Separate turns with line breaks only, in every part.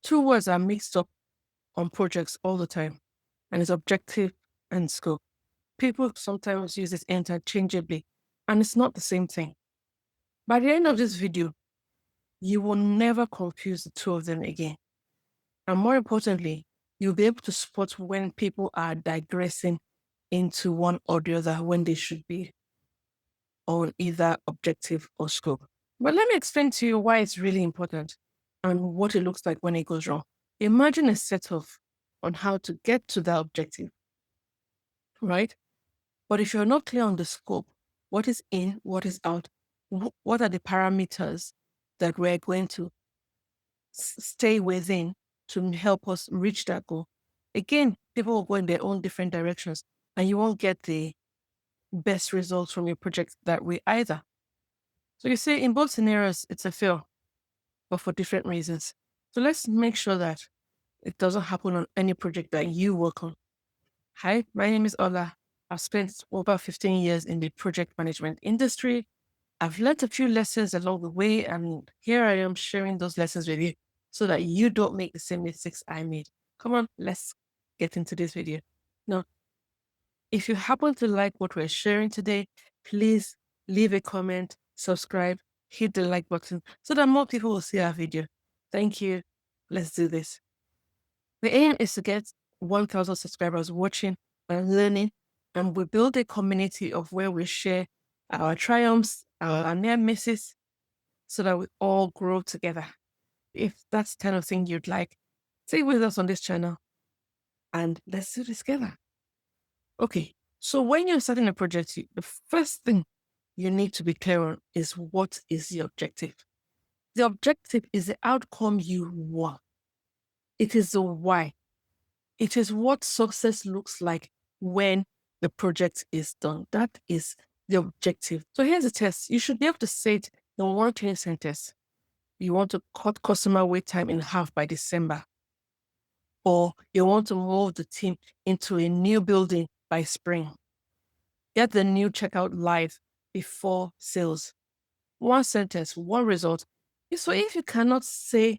Two words are mixed up on projects all the time, and it's objective and scope. People sometimes use it interchangeably, and it's not the same thing. By the end of this video, you will never confuse the two of them again. And more importantly, you'll be able to spot when people are digressing into one or the other when they should be on either objective or scope. But let me explain to you why it's really important and what it looks like when it goes wrong. Imagine a setup on how to get to that objective, right? But if you're not clear on the scope, what is in, what is out, what are the parameters that we're going to stay within to help us reach that goal, again, people will go in their own different directions and you won't get the best results from your project that way either. So you see, in both scenarios, it's a fail, but for different reasons. So let's make sure that it doesn't happen on any project that you work on. Hi, my name is Ola. I've spent over 15 years in the project management industry. I've learned a few lessons along the way, and here I am sharing those lessons with you so that you don't make the same mistakes I made. Come on, let's get into this video. Now, if you happen to like what we're sharing today, please leave a comment, subscribe, hit the like button so that more people will see our video. Thank you. Let's do this. The aim is to get 1,000 subscribers watching and learning, and we build a community of where we share our triumphs, our near misses, so that we all grow together. If that's the kind of thing you'd like, stay with us on this channel and let's do this together. Okay, so when you're starting a project, the first thing you need to be clear on is what is the objective. The objective is the outcome you want. It is the why. It is what success looks like when the project is done. That is the objective. So here's a test. You should be able to say it in one clean sentence. You want to cut customer wait time in half by December, or you want to move the team into a new building by spring. Get the new checkout live before sales. One sentence, one result. So if you cannot say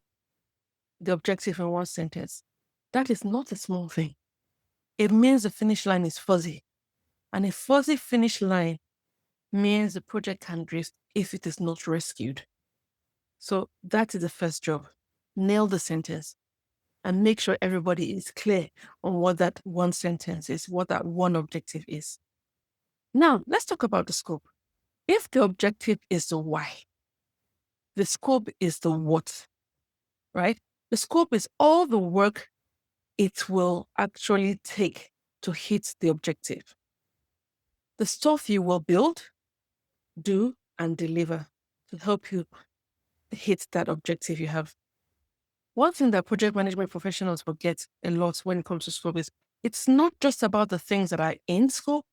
the objective in one sentence, that is not a small thing. It means the finish line is fuzzy. And a fuzzy finish line means the project can drift if it is not rescued. So that is the first job. Nail the sentence and make sure everybody is clear on what that one sentence is, what that one objective is. Now, let's talk about the scope. If the objective is the why, the scope is the what, right? The scope is all the work it will actually take to hit the objective. The stuff you will build, do, and deliver to help you hit that objective you have. One thing that project management professionals forget a lot when it comes to scope is it's not just about the things that are in scope,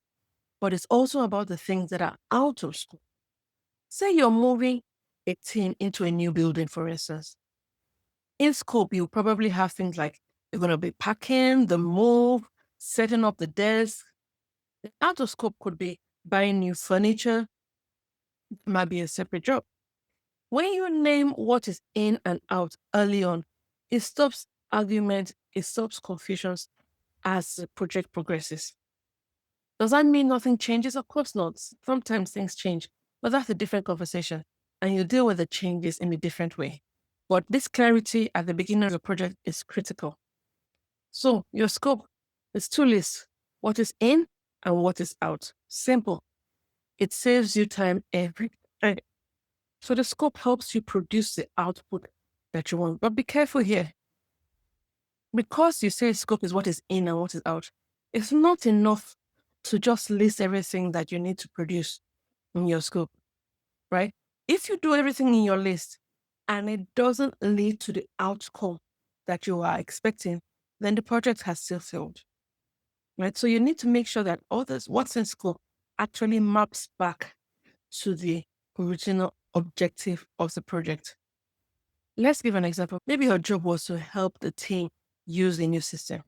but it's also about the things that are out of scope. Say you're moving a team into a new building, for instance. In scope, you probably have things like you're going to be packing, the move, setting up the desk. The out of scope could be buying new furniture, might be a separate job. When you name what is in and out early on, it stops argument, it stops confusions as the project progresses. Does that mean nothing changes? Of course not. Sometimes things change, but that's a different conversation. And you deal with the changes in a different way. But this clarity at the beginning of the project is critical. So your scope is two lists, what is in and what is out. Simple. It saves you time every time. So the scope helps you produce the output that you want. But be careful here. Because you say scope is what is in and what is out, it's not enough to just list everything that you need to produce in your scope, right? If you do everything in your list and it doesn't lead to the outcome that you are expecting, then the project has still failed, right? So you need to make sure that all this, what's in scope, actually maps back to the original objective of the project. Let's give an example. Maybe your job was to help the team use a new system.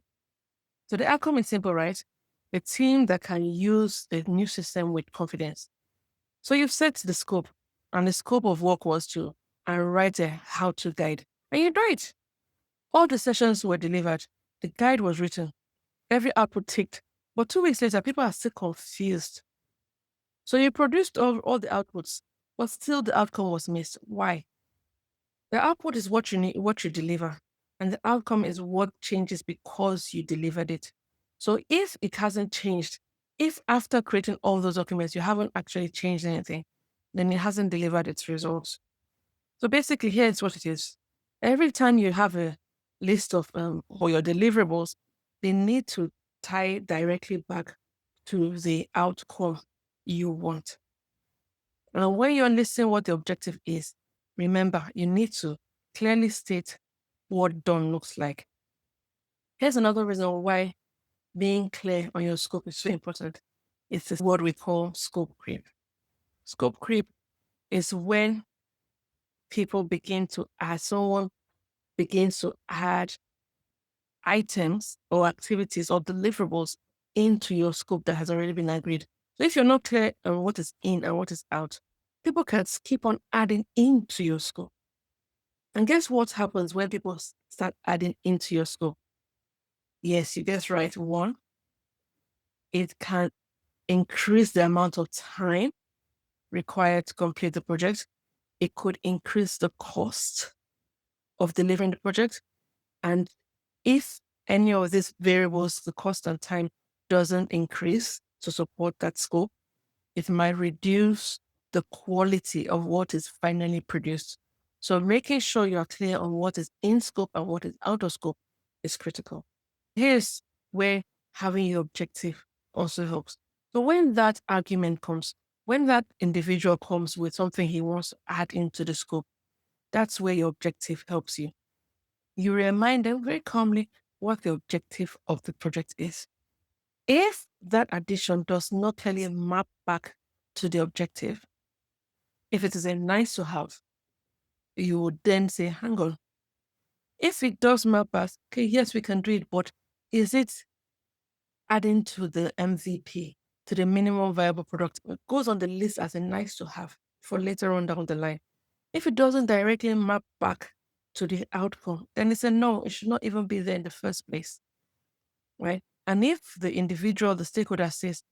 So the outcome is simple, right? A team that can use the new system with confidence. So you've set the scope, and the scope of work was to write a how-to guide, and you do it. All the sessions were delivered. The guide was written. Every output ticked. But 2 weeks later, people are still confused. So you produced all the outputs, but still the outcome was missed. Why? The output is what you need, what you deliver, and the outcome is what changes because you delivered it. So if it hasn't changed, if after creating all those documents you haven't actually changed anything, then it hasn't delivered its results. So basically, here's what it is. Every time you have a list of for your deliverables, they need to tie directly back to the outcome you want. And when you're listing what the objective is, remember, you need to clearly state what done looks like. Here's another reason why being clear on your scope is so important. It's what we call scope creep. Scope creep is when someone begins to add items or activities or deliverables into your scope that has already been agreed. So if you're not clear on what is in and what is out, people can keep on adding into your scope. And guess what happens when people start adding into your scope? Yes, you guessed right. One, it can increase the amount of time required to complete the project. It could increase the cost of delivering the project. And if any of these variables, the cost and time, doesn't increase to support that scope, it might reduce the quality of what is finally produced. So making sure you're clear on what is in scope and what is out of scope is critical. Here's where having your objective also helps. So when that argument comes, when that individual comes with something he wants to add into the scope, that's where your objective helps you. You remind them very calmly what the objective of the project is. If that addition does not clearly map back to the objective, if it is a nice to have, you would then say, hang on. If it does map back, okay, yes, we can do it, but is it adding to the MVP, to the minimum viable product? It goes on the list as a nice to have for later on down the line. If it doesn't directly map back to the outcome, then it's a no. It should not even be there in the first place, right? And if the individual, the stakeholder says,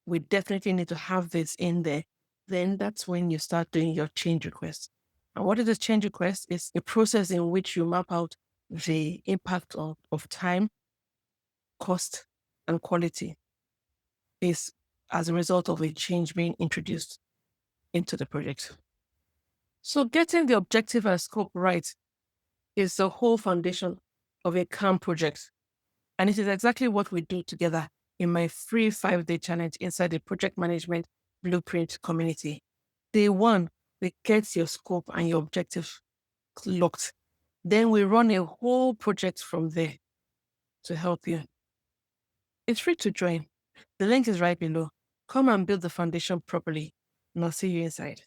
we definitely need to have this in there, then that's when you start doing your change request. And what is a change request? It's a process in which you map out the impact of time, cost, and quality is as a result of a change being introduced into the project. So getting the objective and scope right is the whole foundation of a CAM project. And it is exactly what we do together in my free 5-day challenge inside the Project Management Blueprint community. Day one, we get your scope and your objective locked. Then we run a whole project from there to help you. It's free to join. The link is right below. Come and build the foundation properly, and I'll see you inside.